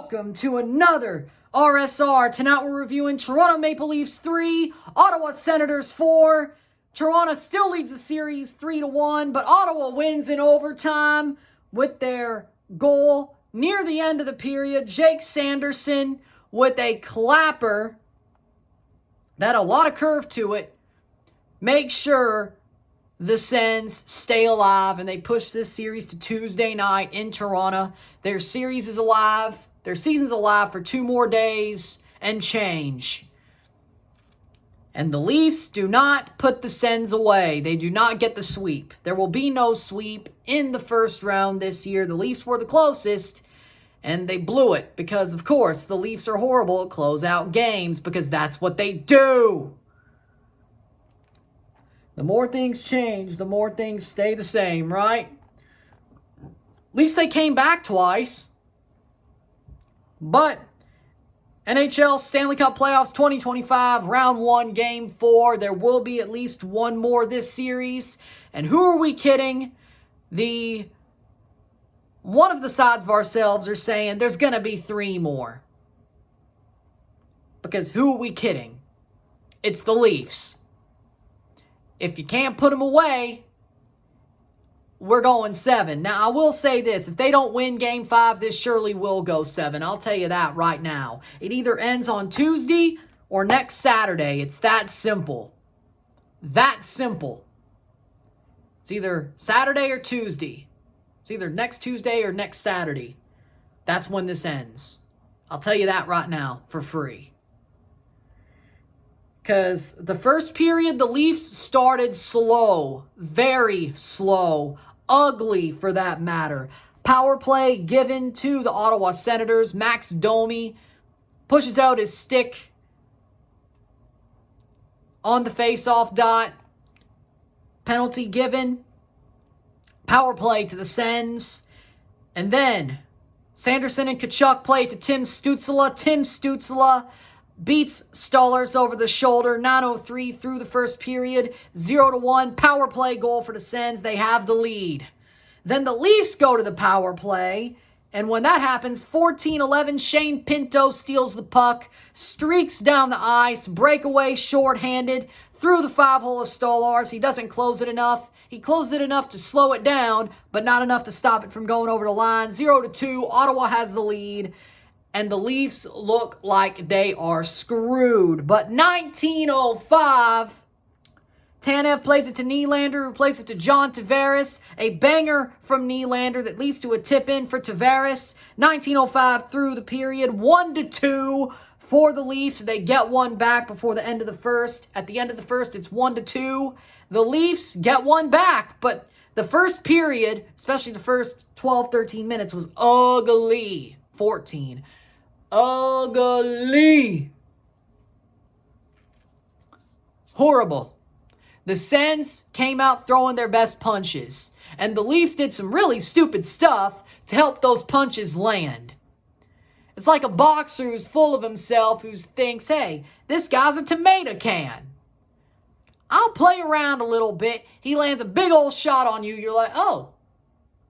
welcome to another RSR. Tonight we're reviewing Toronto Maple Leafs 3, Ottawa Senators 4. Toronto still leads the series 3-1, but Ottawa wins in overtime with their goal near the end of the period. Jake Sanderson with a clapper that had a lot of curve to it. Make sure the Sens stay alive, and they push this series to Tuesday night in Toronto. Their series is alive. Their season's alive for 2 more days and change. And the Leafs do not put the Sens away. They do not get the sweep. There will be no sweep in the first round this year. The Leafs were the closest, and they blew it because, of course, the Leafs are horrible at closeout games because that's what they do. The more things change, the more things stay the same, right? At least they came back twice. But NHL Stanley Cup Playoffs 2025, Round 1, Game 4. There will be at least one more this series. And who are we kidding? One of the sides of ourselves are saying there's going to be 3 more. Because who are we kidding? It's the Leafs. If you can't put them away, we're going 7. Now, I will say this. If they don't win Game 5, this surely will go 7. I'll tell you that right now. It either ends on Tuesday or next Saturday. It's that simple. That simple. It's either Saturday or Tuesday. It's either next Tuesday or next Saturday. That's when this ends. I'll tell you that right now for free. Because the first period, the Leafs started slow. Very slow. Ugly, for that matter. Power play given to the Ottawa Senators. Max Domi pushes out his stick on the face-off dot. Penalty given. Power play to the Sens. And then Sanderson and Tkachuk play to Tim Stützle. Tim Stützle beats Stolarz over the shoulder. 9:03 through the first period. 0-1. Power play goal for the Sens. They have the lead. Then the Leafs go to the power play. And when that happens, 14-11, Shane Pinto steals the puck, streaks down the ice, breakaway shorthanded, through the 5-hole of Stolarz. He doesn't close it enough. He closed it enough to slow it down, but not enough to stop it from going over the line. 0-2. Ottawa has the lead. And the Leafs look like they are screwed. But 19:05, Tanev plays it to Nylander, who plays it to John Tavares. A banger from Nylander that leads to a tip-in for Tavares. 19:05 through the period. 1-2 for the Leafs. They get one back before the end of the first. At the end of the first, it's 1-2. The Leafs get one back, but the first period, especially the first 12, 13 minutes, was ugly. 14. Ugly. Horrible. The Sens came out throwing their best punches, and the Leafs did some really stupid stuff to help those punches land. It's like a boxer who's full of himself who thinks, hey, this guy's a tomato can. I'll play around a little bit. He lands a big old shot on you. You're like, oh.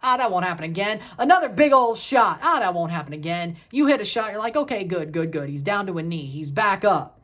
That won't happen again. Another big old shot. That won't happen again. You hit a shot. You're like, okay, good. He's down to a knee. He's back up.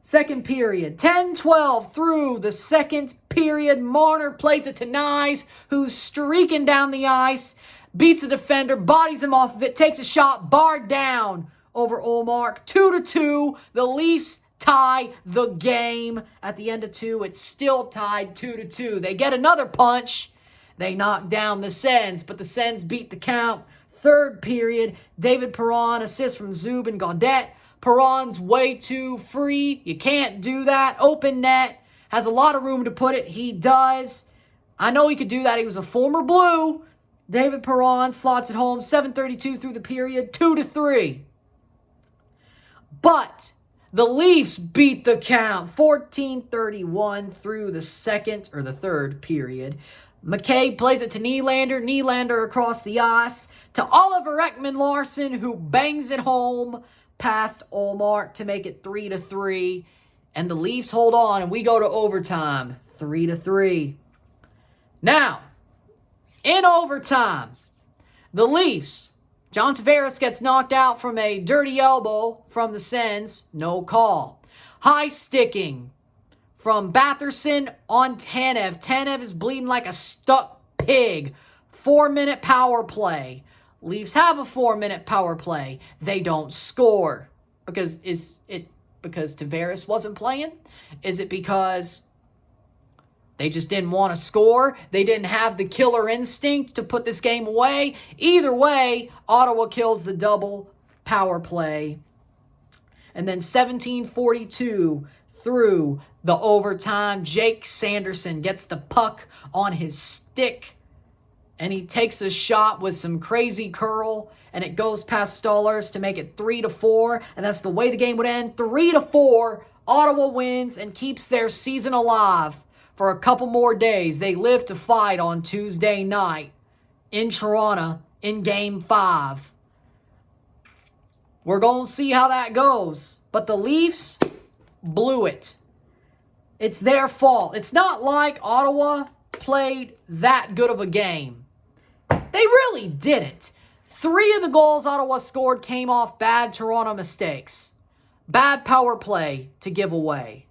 Second period. 10-12 through the second period. Marner plays it to Nyes, who's streaking down the ice. Beats a defender. Bodies him off of it. Takes a shot. Barred down over Ullmark. 2-2. The Leafs tie the game. At the end of 2, it's still tied 2-2. They get another punch. They knock down the Sens, but the Sens beat the count. Third period, David Perron, assist from Zub and Gaudette. Perron's way too free. You can't do that. Open net. Has a lot of room to put it. He does. I know he could do that. He was a former Blue. David Perron slots it home. 7:32 through the period. 2-3. But the Leafs beat the count. 14:31 through the third period. McCabe plays it to Nylander. Nylander across the ice to Oliver Ekman-Larsson, who bangs it home past Ullmark to make it 3-3. And the Leafs hold on, and we go to overtime, 3-3. Now, in overtime, the Leafs John Tavares gets knocked out from a dirty elbow from the Sens. No call. High sticking from Batherson on Tanev. Tanev is bleeding like a stuck pig. 4-minute power play. Leafs have a 4-minute power play. They don't score. Because is it because Tavares wasn't playing? Is it because they just didn't want to score? They didn't have the killer instinct to put this game away? Either way, Ottawa kills the double power play. And then 17:42 through the overtime, Jake Sanderson gets the puck on his stick. And he takes a shot with some crazy curl. And it goes past Stolarz to make it 3-4. And that's the way the game would end. 3-4. Ottawa wins and keeps their season alive for a couple more days. They live to fight on Tuesday night in Toronto in Game 5. We're going to see how that goes. But the Leafs blew it. It's their fault. It's not like Ottawa played that good of a game. They really didn't. 3 of the goals Ottawa scored came off bad Toronto mistakes. Bad power play to give away.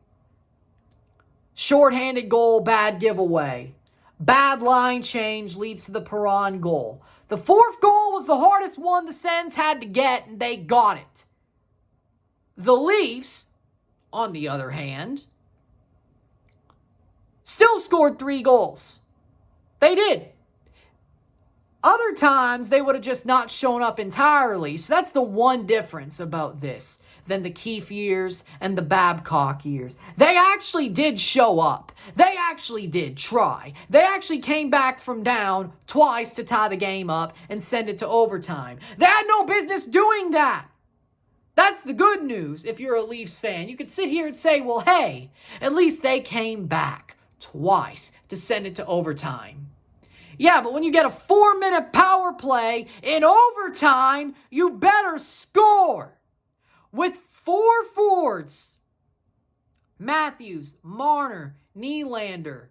Shorthanded goal, bad giveaway. Bad line change leads to the Perron goal. The 4th goal was the hardest one the Sens had to get, and they got it. The Leafs, on the other hand, still scored 3 goals. They did. Other times, they would have just not shown up entirely. So that's the one difference about this than the Keefe years and the Babcock years. They actually did show up. They actually did try. They actually came back from down twice to tie the game up and send it to overtime. They had no business doing that. That's the good news if you're a Leafs fan. You could sit here and say, well, hey, at least they came back twice to send it to overtime. Yeah, but when you get a 4-minute power play in overtime, you better score. With 4 forwards, Matthews, Marner, Nylander,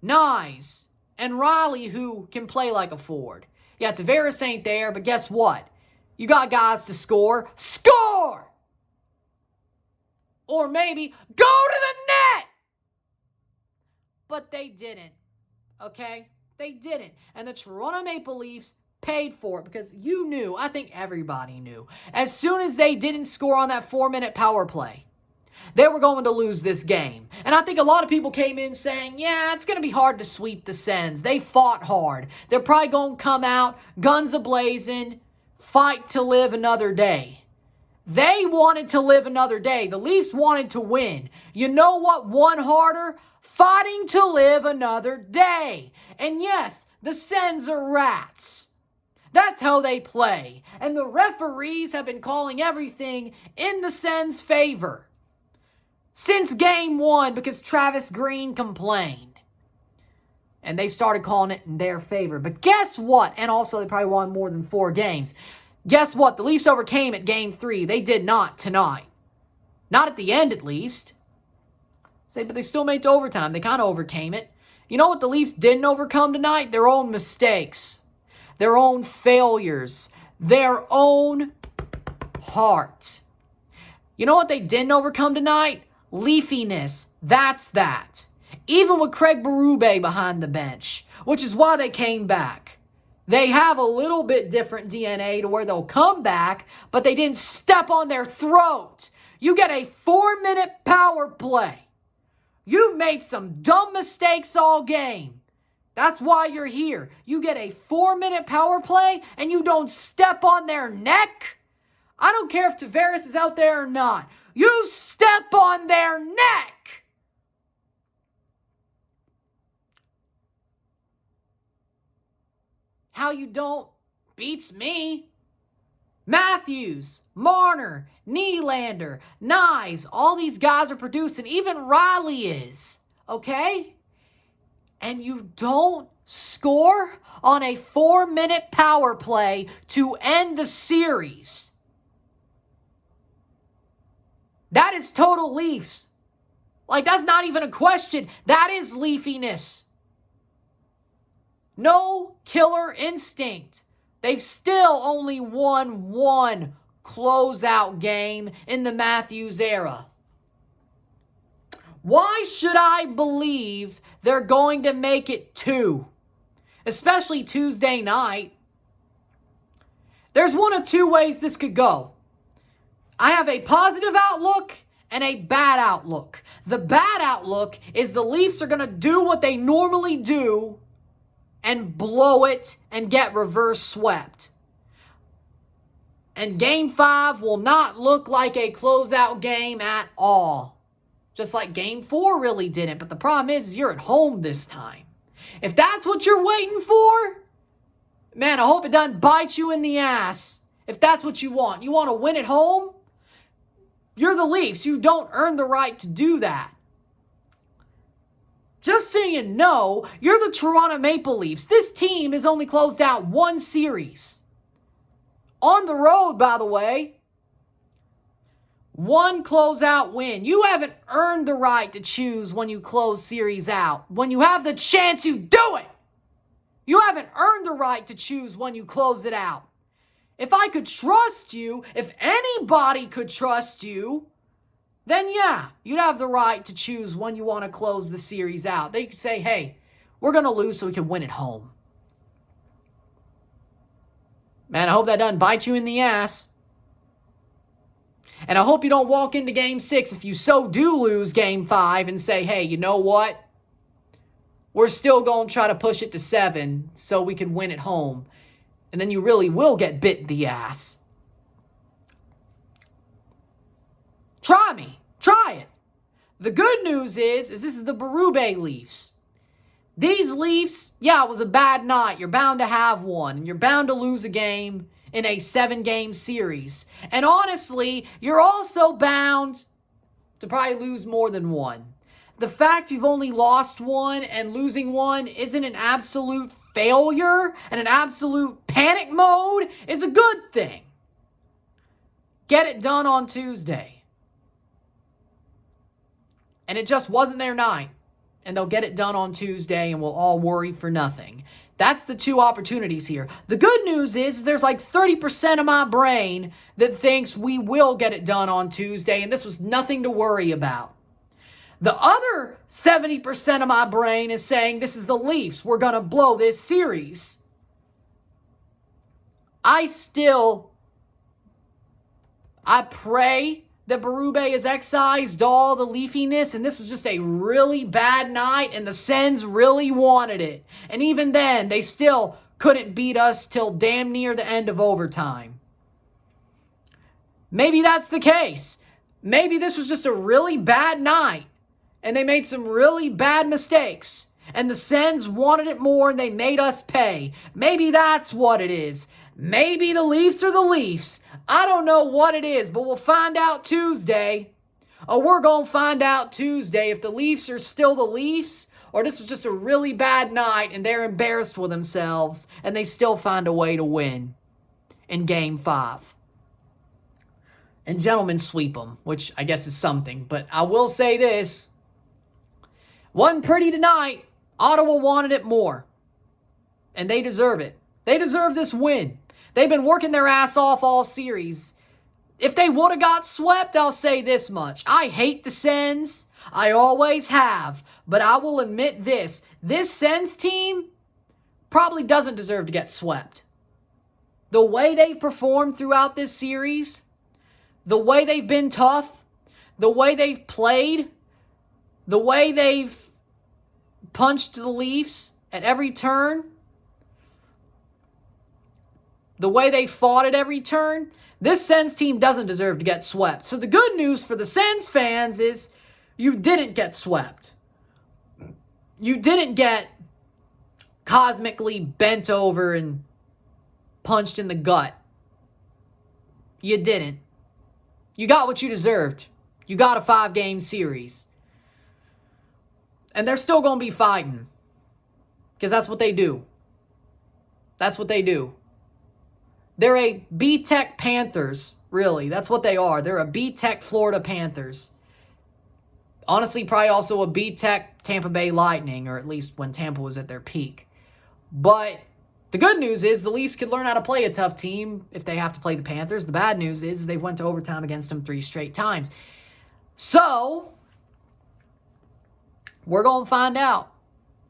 Nyes, and Riley, who can play like a forward. Yeah, Tavares ain't there, but guess what? You got guys to score. Score! Or maybe go to the net! But they didn't, okay? They didn't. And the Toronto Maple Leafs paid for it because you knew, I think everybody knew, as soon as they didn't score on that 4-minute power play, they were going to lose this game. And I think a lot of people came in saying, yeah, it's going to be hard to sweep the Sens. They fought hard. They're probably going to come out, guns a-blazing, fight to live another day. They wanted to live another day. The Leafs wanted to win. You know what won harder? Fighting to live another day. And yes, the Sens are rats. That's how they play. And the referees have been calling everything in the Sens' favor since game 1 because Travis Green complained. And they started calling it in their favor. But guess what? And also they probably won more than 4 games. Guess what? The Leafs overcame at game 3. They did not tonight. Not at the end, at least. Say, but they still made it to overtime. They kind of overcame it. You know what the Leafs didn't overcome tonight? Their own mistakes. Their own failures. Their own heart. You know what they didn't overcome tonight? Leafiness. That's that. Even with Craig Berube behind the bench. Which is why they came back. They have a little bit different DNA to where they'll come back, but they didn't step on their throat. You get a 4-minute power play. You've made some dumb mistakes all game. That's why you're here. You get a 4-minute power play and you don't step on their neck. I don't care if Tavares is out there or not. You step on their neck. How you don't beats me. Matthews, Marner, Nylander, Nyes, all these guys are producing. Even Riley is, okay? And you don't score on a 4-minute power play to end the series. That is total Leafs. Like, that's not even a question. That is leafiness. No killer instinct. They've still only won one closeout game in the Matthews era. Why should I believe they're going to make it two? Especially Tuesday night. There's one of two ways this could go. I have a positive outlook and a bad outlook. The bad outlook is the Leafs are going to do what they normally do and blow it and get reverse swept. And Game 5 will not look like a closeout game at all. Just like Game 4 really didn't. But the problem is you're at home this time. If that's what you're waiting for, man, I hope it doesn't bite you in the ass. If that's what you want. You want to win at home? You're the Leafs. You don't earn the right to do that. Just so you know, you're the Toronto Maple Leafs. This team has only closed out one series. On the road, by the way. One closeout win. You haven't earned the right to choose when you close series out. When you have the chance, you do it. You haven't earned the right to choose when you close it out. If I could trust you, if anybody could trust you, then yeah, you'd have the right to choose when you want to close the series out. They could say, hey, we're going to lose so we can win at home. Man, I hope that doesn't bite you in the ass. And I hope you don't walk into Game 6 if you so do lose Game 5 and say, hey, you know what? We're still going to try to push it to 7 so we can win at home. And then you really will get bit in the ass. Try me. Try it. The good news is this is the Berube Leafs. These Leafs, yeah, it was a bad night. You're bound to have one. And you're bound to lose a game in a 7-game series. And honestly, you're also bound to probably lose more than one. The fact you've only lost one and losing one isn't an absolute failure and an absolute panic mode is a good thing. Get it done on Tuesday. And it just wasn't their night. And they'll get it done on Tuesday and we'll all worry for nothing. That's the two opportunities here. The good news is there's like 30% of my brain that thinks we will get it done on Tuesday and this was nothing to worry about. The other 70% of my brain is saying this is the Leafs. We're going to blow this series. I pray that Berube has excised all the leafiness and this was just a really bad night and the Sens really wanted it. And even then, they still couldn't beat us till damn near the end of overtime. Maybe that's the case. Maybe this was just a really bad night and they made some really bad mistakes. And the Sens wanted it more and they made us pay. Maybe that's what it is. Maybe the Leafs are the Leafs. I don't know what it is, but we'll find out Tuesday. We're going to find out Tuesday if the Leafs are still the Leafs or this was just a really bad night and they're embarrassed with themselves and they still find a way to win in Game 5. And gentlemen sweep them, which I guess is something. But I will say this. Wasn't pretty tonight. Ottawa wanted it more. And they deserve it. They deserve this win. They've been working their ass off all series. If they would have got swept, I'll say this much. I hate the Sens. I always have. But I will admit this. This Sens team probably doesn't deserve to get swept. The way they've performed throughout this series, the way they've been tough, the way they've played, the way they've punched the Leafs at every turn, the way they fought at every turn, this Sens team doesn't deserve to get swept. So the good news for the Sens fans is you didn't get swept. You didn't get cosmically bent over and punched in the gut. You didn't. You got what you deserved. You got a 5-game series. And they're still going to be fighting. Because that's what they do. That's what they do. They're a B-Tech Panthers, really. That's what they are. They're a B-Tech Florida Panthers. Honestly, probably also a B-Tech Tampa Bay Lightning, or at least when Tampa was at their peak. But The good news is the Leafs could learn how to play a tough team if they have to play the Panthers. The bad news is they went to overtime against them 3 straight times. So, we're going to find out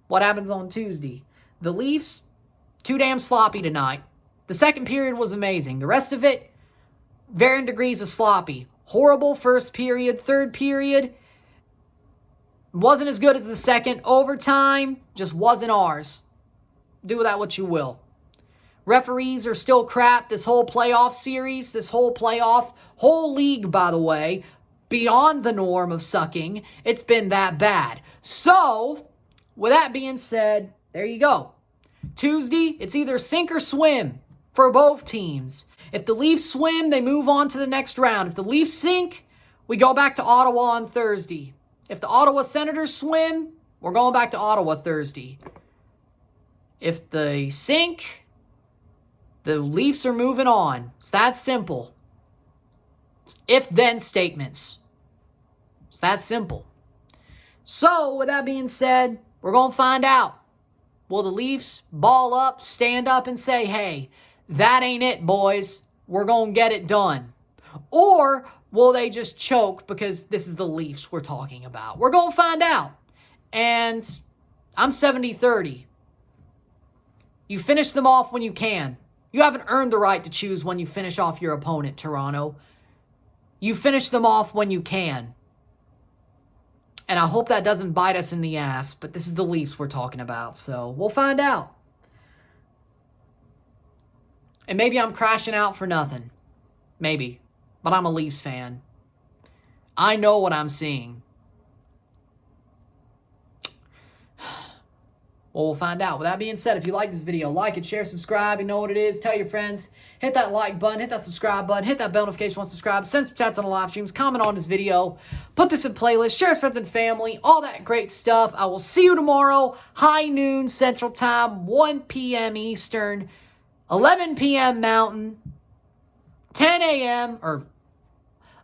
what happens on Tuesday. The Leafs, too damn sloppy tonight. The second period was amazing. The rest of it, varying degrees of sloppy. Horrible first period. Third period wasn't as good as the second. Overtime just wasn't ours. Do with that what you will. Referees are still crap. This whole playoff series, whole league, by the way, beyond the norm of sucking. It's been that bad. So, with that being said, there you go. Tuesday, it's either sink or swim for both teams. If the Leafs swim, they move on to the next round. If the Leafs sink, we go back to Ottawa on Thursday. If the Ottawa Senators swim, we're going back to Ottawa Thursday. If they sink, the Leafs are moving on. It's that simple. If-then statements. It's that simple. So, with that being said, we're going to find out. Will the Leafs ball up, stand up, and say, hey, that ain't it, boys. We're going to get it done. Or will they just choke because this is the Leafs we're talking about? We're going to find out. And I'm 70-30. You finish them off when you can. You haven't earned the right to choose when you finish off your opponent, Toronto. You finish them off when you can. And I hope that doesn't bite us in the ass, but this is the Leafs we're talking about, so we'll find out. And maybe I'm crashing out for nothing. Maybe. But I'm a Leafs fan. I know what I'm seeing. Well, we'll find out. With that being said, if you like this video, like it, share, subscribe. You know what it is. Tell your friends. Hit that like button. Hit that subscribe button. Hit that bell notification once subscribed. Send some chats on the live streams. Comment on this video. Put this in playlist. Share with friends and family. All that great stuff. I will see you tomorrow. High noon Central Time. 1 p.m. Eastern. 11 p.m. Mountain. 10 a.m. or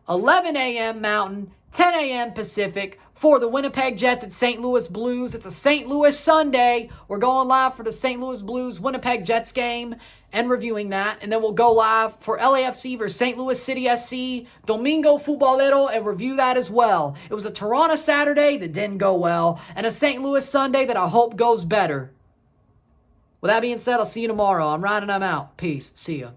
11 a.m. Mountain. 10 a.m. Pacific. For the Winnipeg Jets at St. Louis Blues. It's a St. Louis Sunday. We're going live for the St. Louis Blues Winnipeg Jets game and reviewing that. And then we'll go live for LAFC versus St. Louis City SC, Domingo Futbolero, and review that as well. It was a Toronto Saturday that didn't go well, and a St. Louis Sunday that I hope goes better. With that being said, I'll see you tomorrow. I'm riding, I'm out. Peace. See ya.